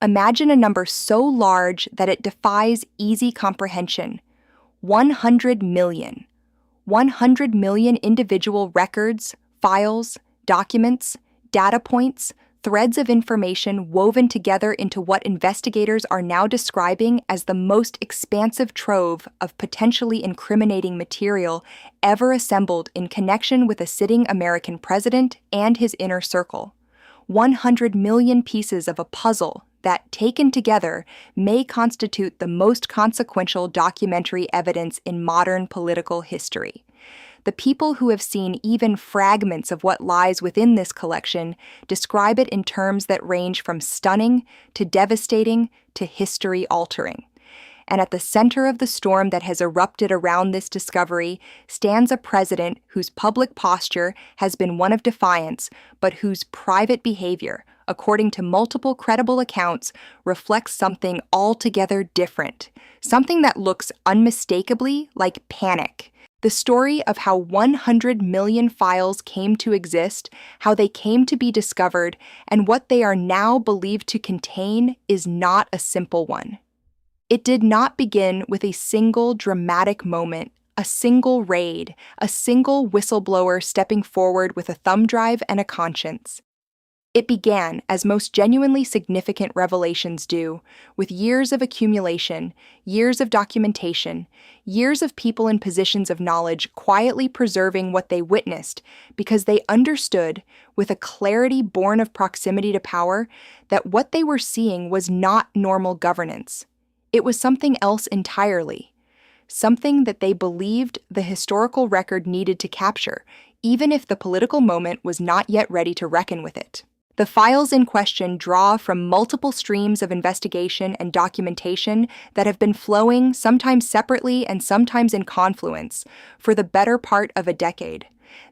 Imagine a number so large that it defies easy comprehension. 100 million. 100 million individual records, files, documents, data points, threads of information woven together into what investigators are now describing as the most expansive trove of potentially incriminating material ever assembled in connection with a sitting American president and his inner circle. 100 million pieces of a puzzle that, taken together, may constitute the most consequential documentary evidence in modern political history. The people who have seen even fragments of what lies within this collection describe it in terms that range from stunning to devastating to history-altering. And at the center of the storm that has erupted around this discovery stands a president whose public posture has been one of defiance, but whose private behavior, according to multiple credible accounts, reflects something altogether different, something that looks unmistakably like panic. The story of how 100 million files came to exist, how they came to be discovered, and what they are now believed to contain is not a simple one. It did not begin with a single dramatic moment, a single raid, a single whistleblower stepping forward with a thumb drive and a conscience. It began, as most genuinely significant revelations do, with years of accumulation, years of documentation, years of people in positions of knowledge quietly preserving what they witnessed because they understood, with a clarity born of proximity to power, that what they were seeing was not normal governance. It was something else entirely, something that they believed the historical record needed to capture, even if the political moment was not yet ready to reckon with it. The files in question draw from multiple streams of investigation and documentation that have been flowing, sometimes separately and sometimes in confluence, for the better part of a decade.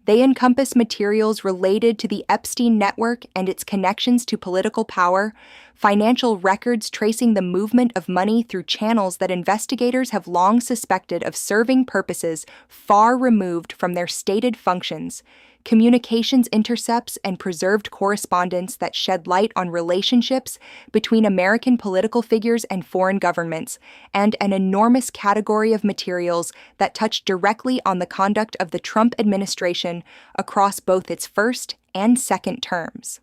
They encompass materials related to the Epstein network and its connections to political power, financial records tracing the movement of money through channels that investigators have long suspected of serving purposes far removed from their stated functions, communications intercepts and preserved correspondence that shed light on relationships between American political figures and foreign governments, and an enormous category of materials that touch directly on the conduct of the Trump administration across both its first and second terms.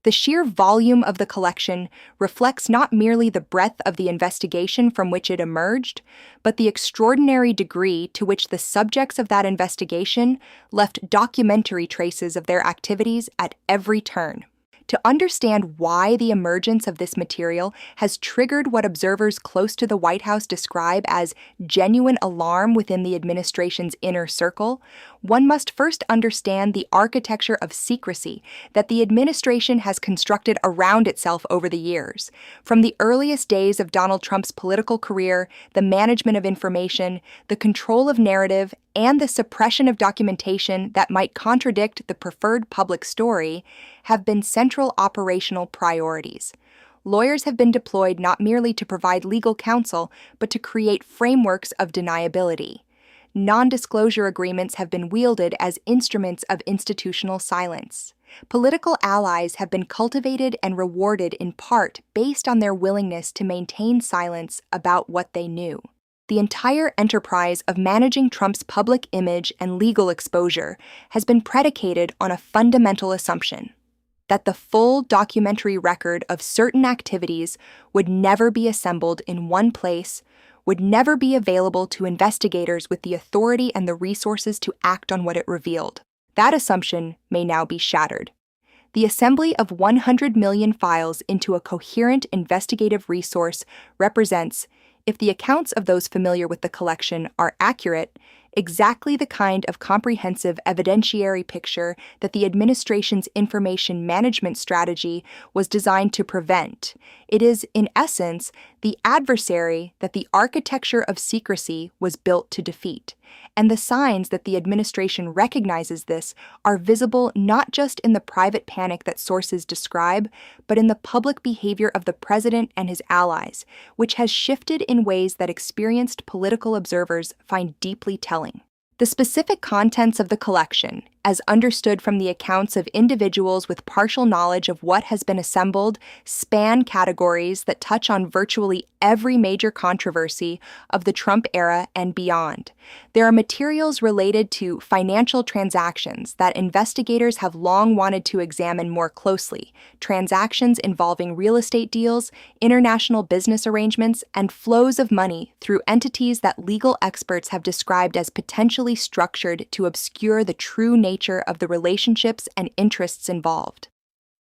The sheer volume of the collection reflects not merely the breadth of the investigation from which it emerged, but the extraordinary degree to which the subjects of that investigation left documentary traces of their activities at every turn. To understand why the emergence of this material has triggered what observers close to the White House describe as genuine alarm within the administration's inner circle, one must first understand the architecture of secrecy that the administration has constructed around itself over the years. From the earliest days of Donald Trump's political career, the management of information, the control of narrative, and the suppression of documentation that might contradict the preferred public story have been central operational priorities. Lawyers have been deployed not merely to provide legal counsel, but to create frameworks of deniability. Non-disclosure agreements have been wielded as instruments of institutional silence. Political allies have been cultivated and rewarded in part based on their willingness to maintain silence about what they knew. The entire enterprise of managing Trump's public image and legal exposure has been predicated on a fundamental assumption: that the full documentary record of certain activities would never be assembled in one place, would never be available to investigators with the authority and the resources to act on what it revealed. That assumption may now be shattered. The assembly of 100 million files into a coherent investigative resource represents, if the accounts of those familiar with the collection are accurate, exactly the kind of comprehensive evidentiary picture that the administration's information management strategy was designed to prevent. It is, in essence, the adversary that the architecture of secrecy was built to defeat. And the signs that the administration recognizes this are visible not just in the private panic that sources describe, but in the public behavior of the president and his allies, which has shifted in ways that experienced political observers find deeply telling. The specific contents of the collection, as understood from the accounts of individuals with partial knowledge of what has been assembled, span categories that touch on virtually every major controversy of the Trump era and beyond. There are materials related to financial transactions that investigators have long wanted to examine more closely, transactions involving real estate deals, international business arrangements, and flows of money through entities that legal experts have described as potentially structured to obscure the true nature of the relationships and interests involved.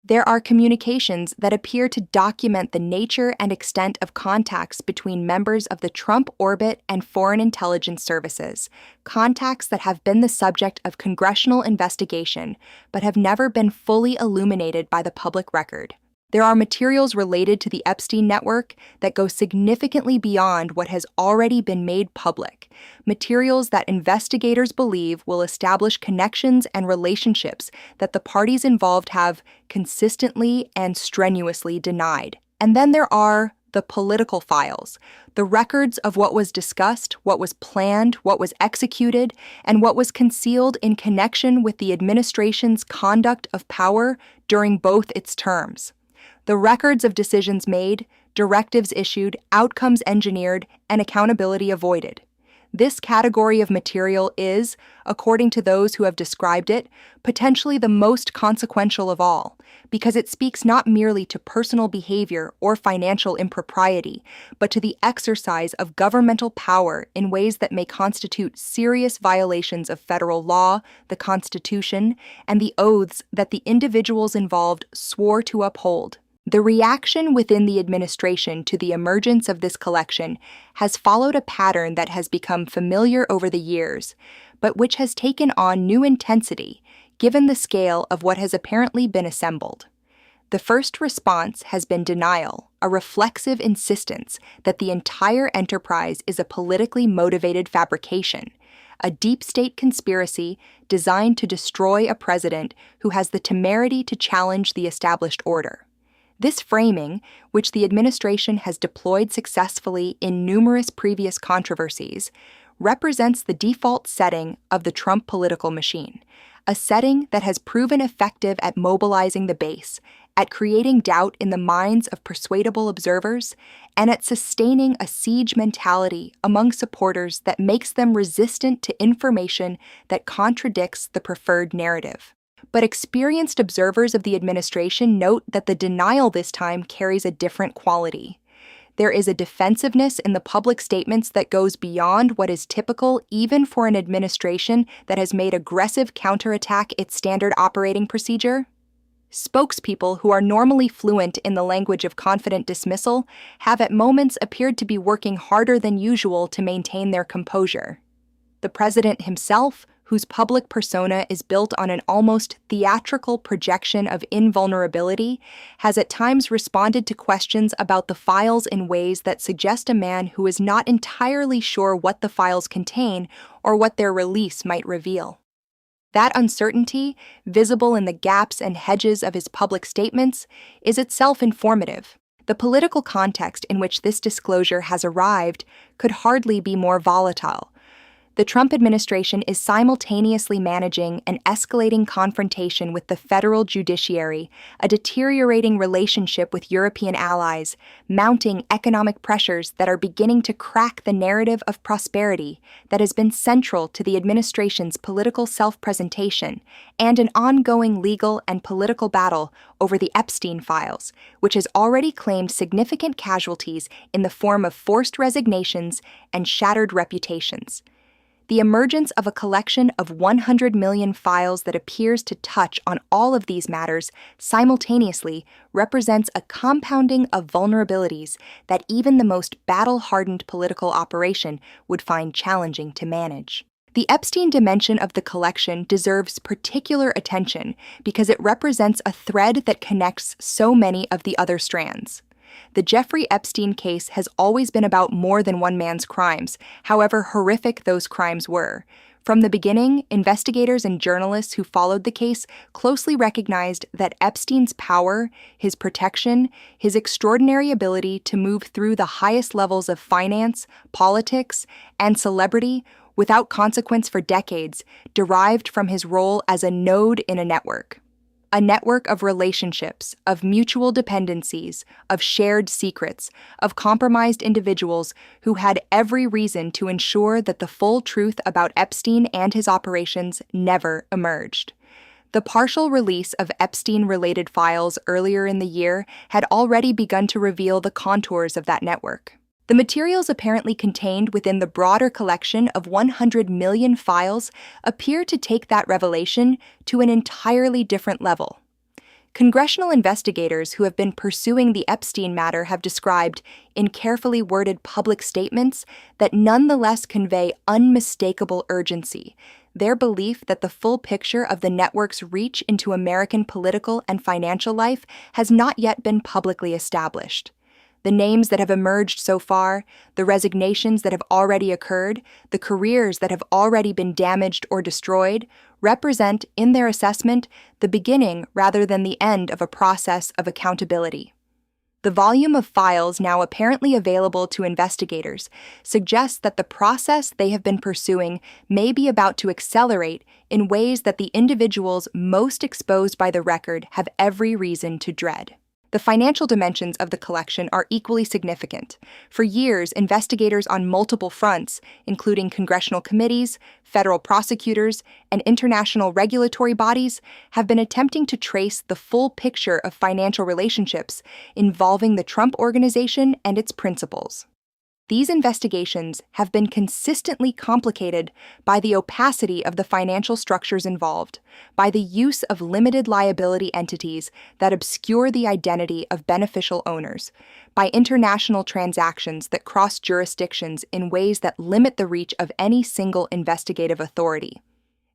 There are communications that appear to document the nature and extent of contacts between members of the Trump orbit and foreign intelligence services, contacts that have been the subject of congressional investigation but have never been fully illuminated by the public record. There are materials related to the Epstein network that go significantly beyond what has already been made public, materials that investigators believe will establish connections and relationships that the parties involved have consistently and strenuously denied. And then there are the political files, the records of what was discussed, what was planned, what was executed, and what was concealed in connection with the administration's conduct of power during both its terms. The records of decisions made, directives issued, outcomes engineered, and accountability avoided. This category of material is, according to those who have described it, potentially the most consequential of all, because it speaks not merely to personal behavior or financial impropriety, but to the exercise of governmental power in ways that may constitute serious violations of federal law, the Constitution, and the oaths that the individuals involved swore to uphold. The reaction within the administration to the emergence of this collection has followed a pattern that has become familiar over the years, but which has taken on new intensity given the scale of what has apparently been assembled. The first response has been denial, a reflexive insistence that the entire enterprise is a politically motivated fabrication, a deep state conspiracy designed to destroy a president who has the temerity to challenge the established order. This framing, which the administration has deployed successfully in numerous previous controversies, represents the default setting of the Trump political machine, a setting that has proven effective at mobilizing the base, at creating doubt in the minds of persuadable observers, and at sustaining a siege mentality among supporters that makes them resistant to information that contradicts the preferred narrative. But experienced observers of the administration note that the denial this time carries a different quality. There is a defensiveness in the public statements that goes beyond what is typical even for an administration that has made aggressive counterattack its standard operating procedure. Spokespeople who are normally fluent in the language of confident dismissal have at moments appeared to be working harder than usual to maintain their composure. The president himself, whose public persona is built on an almost theatrical projection of invulnerability, has at times responded to questions about the files in ways that suggest a man who is not entirely sure what the files contain or what their release might reveal. That uncertainty, visible in the gaps and hedges of his public statements, is itself informative. The political context in which this disclosure has arrived could hardly be more volatile. The Trump administration is simultaneously managing an escalating confrontation with the federal judiciary, a deteriorating relationship with European allies, mounting economic pressures that are beginning to crack the narrative of prosperity that has been central to the administration's political self-presentation, and an ongoing legal and political battle over the Epstein files, which has already claimed significant casualties in the form of forced resignations and shattered reputations. The emergence of a collection of 100 million files that appears to touch on all of these matters simultaneously represents a compounding of vulnerabilities that even the most battle-hardened political operation would find challenging to manage. The Epstein dimension of the collection deserves particular attention because it represents a thread that connects so many of the other strands. The Jeffrey Epstein case has always been about more than one man's crimes, however horrific those crimes were. From the beginning, investigators and journalists who followed the case closely recognized that Epstein's power, his protection, his extraordinary ability to move through the highest levels of finance, politics, and celebrity without consequence for decades, derived from his role as a node in a network. A network of relationships, of mutual dependencies, of shared secrets, of compromised individuals who had every reason to ensure that the full truth about Epstein and his operations never emerged. The partial release of Epstein-related files earlier in the year had already begun to reveal the contours of that network. The materials apparently contained within the broader collection of 100 million files appear to take that revelation to an entirely different level. Congressional investigators who have been pursuing the Epstein matter have described, in carefully worded public statements, that nonetheless convey unmistakable urgency, their belief that the full picture of the network's reach into American political and financial life has not yet been publicly established. The names that have emerged so far, the resignations that have already occurred, the careers that have already been damaged or destroyed, represent, in their assessment, the beginning rather than the end of a process of accountability. The volume of files now apparently available to investigators suggests that the process they have been pursuing may be about to accelerate in ways that the individuals most exposed by the record have every reason to dread. The financial dimensions of the collection are equally significant. For years, investigators on multiple fronts, including congressional committees, federal prosecutors, and international regulatory bodies, have been attempting to trace the full picture of financial relationships involving the Trump Organization and its principals. These investigations have been consistently complicated by the opacity of the financial structures involved, by the use of limited liability entities that obscure the identity of beneficial owners, by international transactions that cross jurisdictions in ways that limit the reach of any single investigative authority,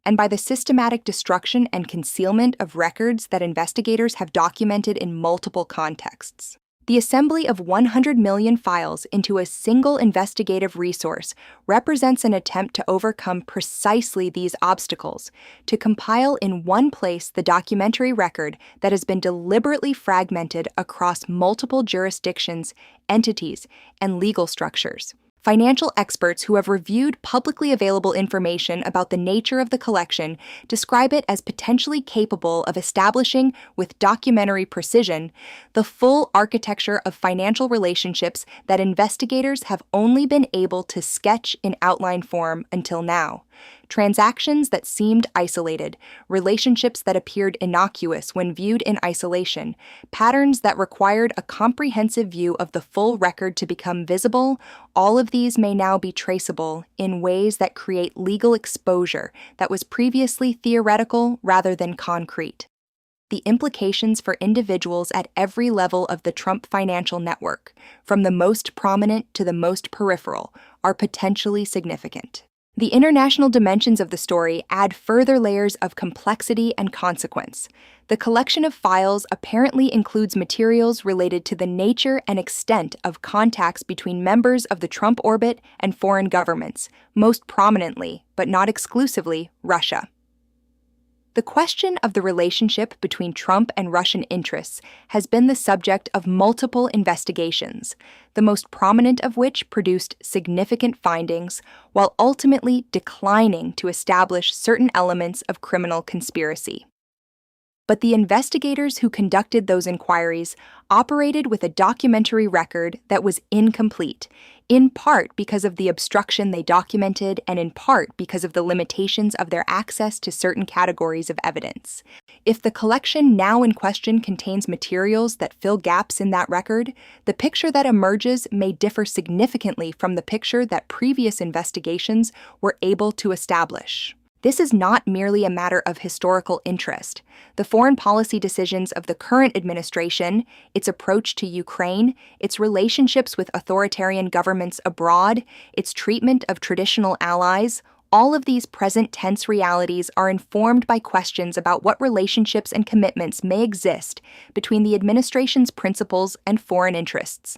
and by the systematic destruction and concealment of records that investigators have documented in multiple contexts. The assembly of 100 million files into a single investigative resource represents an attempt to overcome precisely these obstacles, to compile in one place the documentary record that has been deliberately fragmented across multiple jurisdictions, entities, and legal structures. Financial experts who have reviewed publicly available information about the nature of the collection describe it as potentially capable of establishing, with documentary precision, the full architecture of financial relationships that investigators have only been able to sketch in outline form until now. Transactions that seemed isolated, relationships that appeared innocuous when viewed in isolation, patterns that required a comprehensive view of the full record to become visible, all of these may now be traceable in ways that create legal exposure that was previously theoretical rather than concrete. The implications for individuals at every level of the Trump financial network, from the most prominent to the most peripheral, are potentially significant. The international dimensions of the story add further layers of complexity and consequence. The collection of files apparently includes materials related to the nature and extent of contacts between members of the Trump orbit and foreign governments, most prominently, but not exclusively, Russia. The question of the relationship between Trump and Russian interests has been the subject of multiple investigations, the most prominent of which produced significant findings, while ultimately declining to establish certain elements of criminal conspiracy. But the investigators who conducted those inquiries operated with a documentary record that was incomplete, in part because of the obstruction they documented and in part because of the limitations of their access to certain categories of evidence. If the collection now in question contains materials that fill gaps in that record, the picture that emerges may differ significantly from the picture that previous investigations were able to establish. This is not merely a matter of historical interest. The foreign policy decisions of the current administration, its approach to Ukraine, its relationships with authoritarian governments abroad, its treatment of traditional allies, all of these present tense realities are informed by questions about what relationships and commitments may exist between the administration's principles and foreign interests.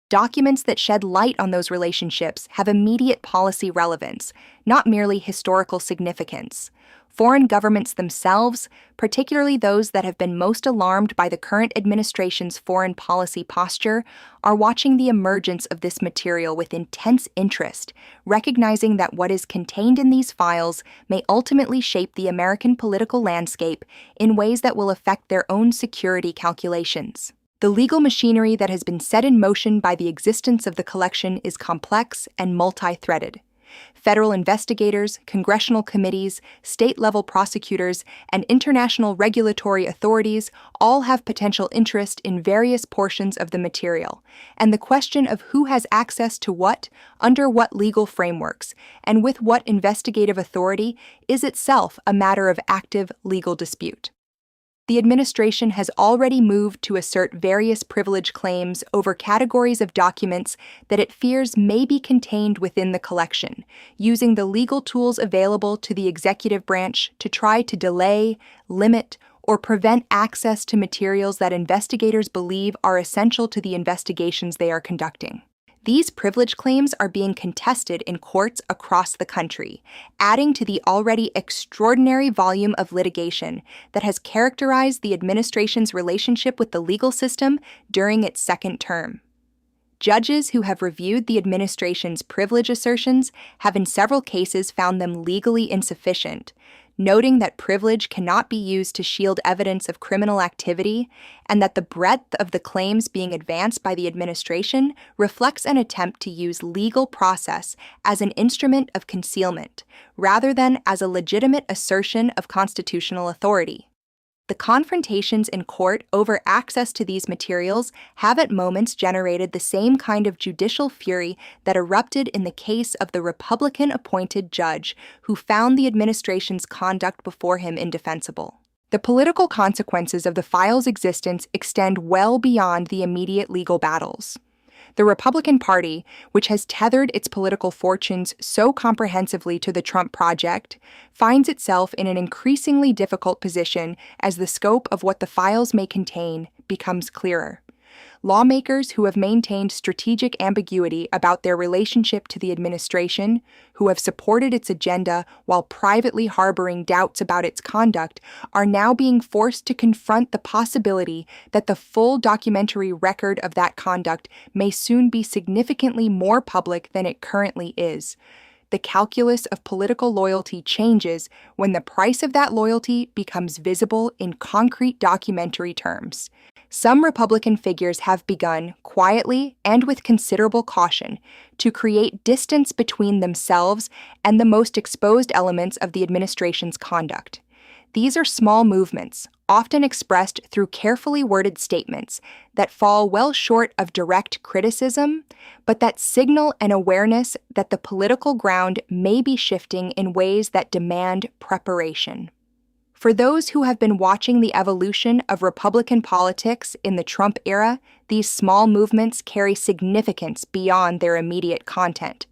Documents that shed light on those relationships have immediate policy relevance, not merely historical significance. Foreign governments themselves, particularly those that have been most alarmed by the current administration's foreign policy posture, are watching the emergence of this material with intense interest, recognizing that what is contained in these files may ultimately shape the American political landscape in ways that will affect their own security calculations. The legal machinery that has been set in motion by the existence of the collection is complex and multi-threaded. Federal investigators, congressional committees, state-level prosecutors, and international regulatory authorities all have potential interest in various portions of the material, and the question of who has access to what, under what legal frameworks, and with what investigative authority is itself a matter of active legal dispute. The administration has already moved to assert various privilege claims over categories of documents that it fears may be contained within the collection, using the legal tools available to the executive branch to try to delay, limit, or prevent access to materials that investigators believe are essential to the investigations they are conducting. These privilege claims are being contested in courts across the country, adding to the already extraordinary volume of litigation that has characterized the administration's relationship with the legal system during its second term. Judges who have reviewed the administration's privilege assertions have in several cases found them legally insufficient, noting that privilege cannot be used to shield evidence of criminal activity, and that the breadth of the claims being advanced by the administration reflects an attempt to use legal process as an instrument of concealment, rather than as a legitimate assertion of constitutional authority. The confrontations in court over access to these materials have at moments generated the same kind of judicial fury that erupted in the case of the Republican-appointed judge who found the administration's conduct before him indefensible. The political consequences of the file's existence extend well beyond the immediate legal battles. The Republican Party, which has tethered its political fortunes so comprehensively to the Trump project, finds itself in an increasingly difficult position as the scope of what the files may contain becomes clearer. Lawmakers who have maintained strategic ambiguity about their relationship to the administration, who have supported its agenda while privately harboring doubts about its conduct, are now being forced to confront the possibility that the full documentary record of that conduct may soon be significantly more public than it currently is. The calculus of political loyalty changes when the price of that loyalty becomes visible in concrete documentary terms. Some Republican figures have begun, quietly and with considerable caution, to create distance between themselves and the most exposed elements of the administration's conduct. These are small movements, often expressed through carefully worded statements that fall well short of direct criticism, but that signal an awareness that the political ground may be shifting in ways that demand preparation. For those who have been watching the evolution of Republican politics in the Trump era, these small movements carry significance beyond their immediate content.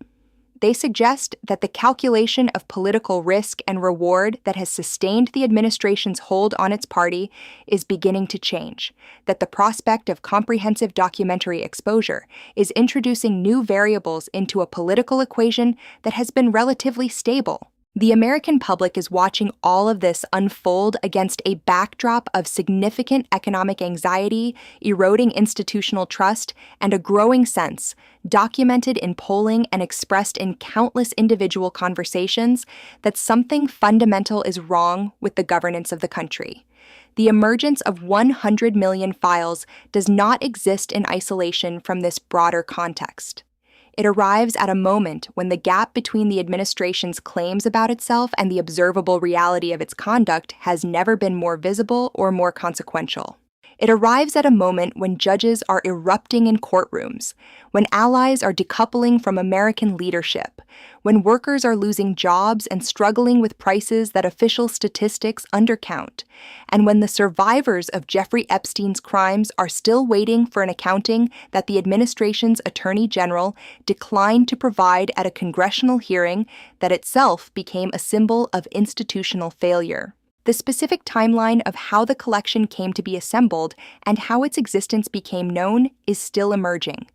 They suggest that the calculation of political risk and reward that has sustained the administration's hold on its party is beginning to change, that the prospect of comprehensive documentary exposure is introducing new variables into a political equation that has been relatively stable. The American public is watching all of this unfold against a backdrop of significant economic anxiety, eroding institutional trust, and a growing sense, documented in polling and expressed in countless individual conversations, that something fundamental is wrong with the governance of the country. The emergence of 100 million files does not exist in isolation from this broader context. It arrives at a moment when the gap between the administration's claims about itself and the observable reality of its conduct has never been more visible or more consequential. It arrives at a moment when judges are erupting in courtrooms, when allies are decoupling from American leadership, when workers are losing jobs and struggling with prices that official statistics undercount, and when the survivors of Jeffrey Epstein's crimes are still waiting for an accounting that the administration's attorney general declined to provide at a congressional hearing that itself became a symbol of institutional failure. The specific timeline of how the collection came to be assembled and how its existence became known is still emerging.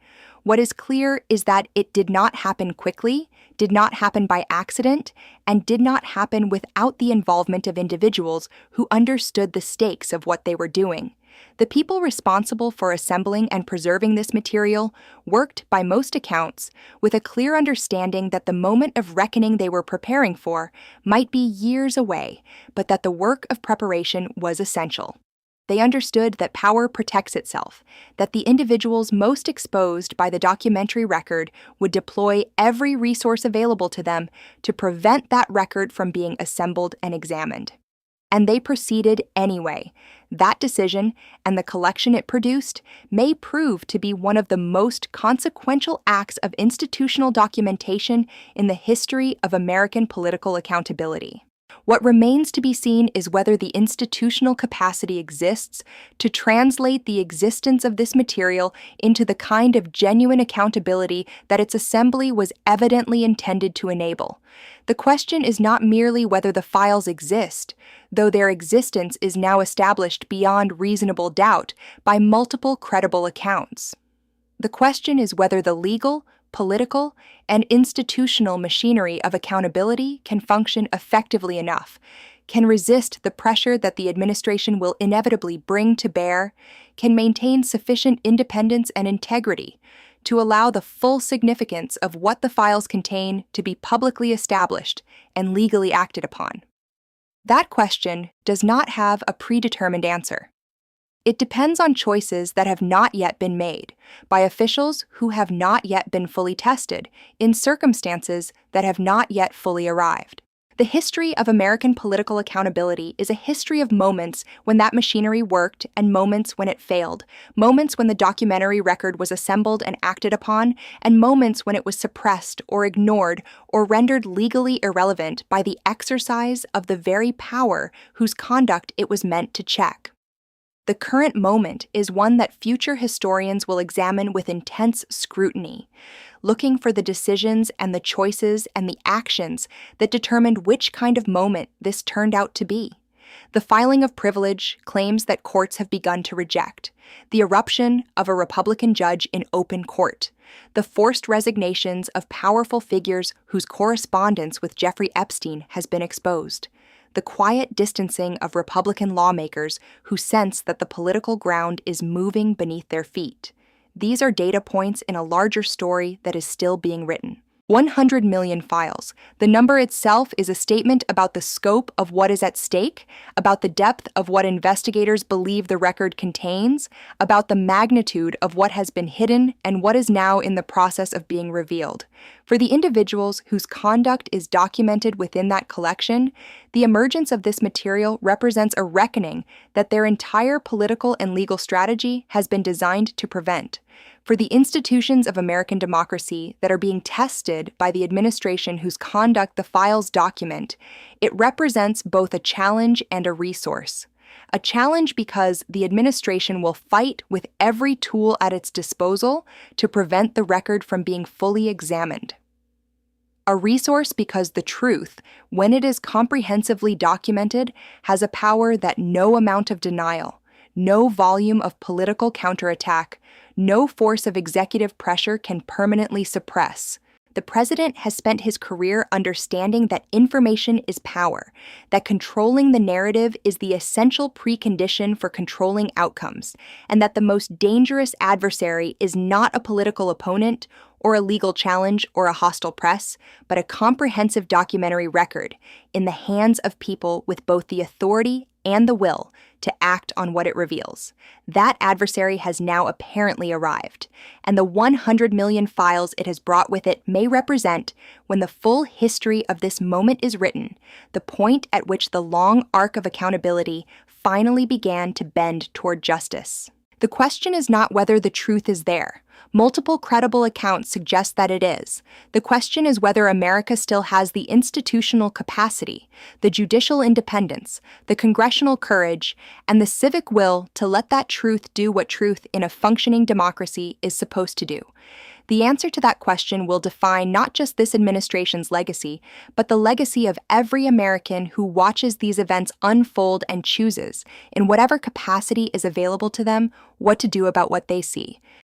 What is clear is that it did not happen quickly, did not happen by accident, and did not happen without the involvement of individuals who understood the stakes of what they were doing. The people responsible for assembling and preserving this material worked, by most accounts, with a clear understanding that the moment of reckoning they were preparing for might be years away, but that the work of preparation was essential. They understood that power protects itself, that the individuals most exposed by the documentary record would deploy every resource available to them to prevent that record from being assembled and examined. And they proceeded anyway. That decision, and the collection it produced, may prove to be one of the most consequential acts of institutional documentation in the history of American political accountability. What remains to be seen is whether the institutional capacity exists to translate the existence of this material into the kind of genuine accountability that its assembly was evidently intended to enable. The question is not merely whether the files exist, though their existence is now established beyond reasonable doubt by multiple credible accounts. The question is whether the legal, political, and institutional machinery of accountability can function effectively enough, can resist the pressure that the administration will inevitably bring to bear, can maintain sufficient independence and integrity to allow the full significance of what the files contain to be publicly established and legally acted upon. That question does not have a predetermined answer. It depends on choices that have not yet been made, by officials who have not yet been fully tested, in circumstances that have not yet fully arrived. The history of American political accountability is a history of moments when that machinery worked and moments when it failed, moments when the documentary record was assembled and acted upon, and moments when it was suppressed or ignored or rendered legally irrelevant by the exercise of the very power whose conduct it was meant to check. The current moment is one that future historians will examine with intense scrutiny, looking for the decisions and the choices and the actions that determined which kind of moment this turned out to be. The filing of privilege, claims that courts have begun to reject, the eruption of a Republican judge in open court, the forced resignations of powerful figures whose correspondence with Jeffrey Epstein has been exposed, the quiet distancing of Republican lawmakers who sense that the political ground is moving beneath their feet. These are data points in a larger story that is still being written. 100 million files. The number itself is a statement about the scope of what is at stake, about the depth of what investigators believe the record contains, about the magnitude of what has been hidden and what is now in the process of being revealed. For the individuals whose conduct is documented within that collection, the emergence of this material represents a reckoning that their entire political and legal strategy has been designed to prevent. For the institutions of American democracy that are being tested by the administration whose conduct the files document, it represents both a challenge and a resource. A challenge because the administration will fight with every tool at its disposal to prevent the record from being fully examined. A resource because the truth, when it is comprehensively documented, has a power that no amount of denial, no volume of political counterattack, no force of executive pressure can permanently suppress. The president has spent his career understanding that information is power, that controlling the narrative is the essential precondition for controlling outcomes, and that the most dangerous adversary is not a political opponent or a legal challenge or a hostile press, but a comprehensive documentary record in the hands of people with both the authority and the will to act on what it reveals. That adversary has now apparently arrived, and the 100 million files it has brought with it may represent, when the full history of this moment is written, the point at which the long arc of accountability finally began to bend toward justice. The question is not whether the truth is there. Multiple credible accounts suggest that it is. The question is whether America still has the institutional capacity, the judicial independence, the congressional courage, and the civic will to let that truth do what truth in a functioning democracy is supposed to do. The answer to that question will define not just this administration's legacy, but the legacy of every American who watches these events unfold and chooses, in whatever capacity is available to them, what to do about what they see.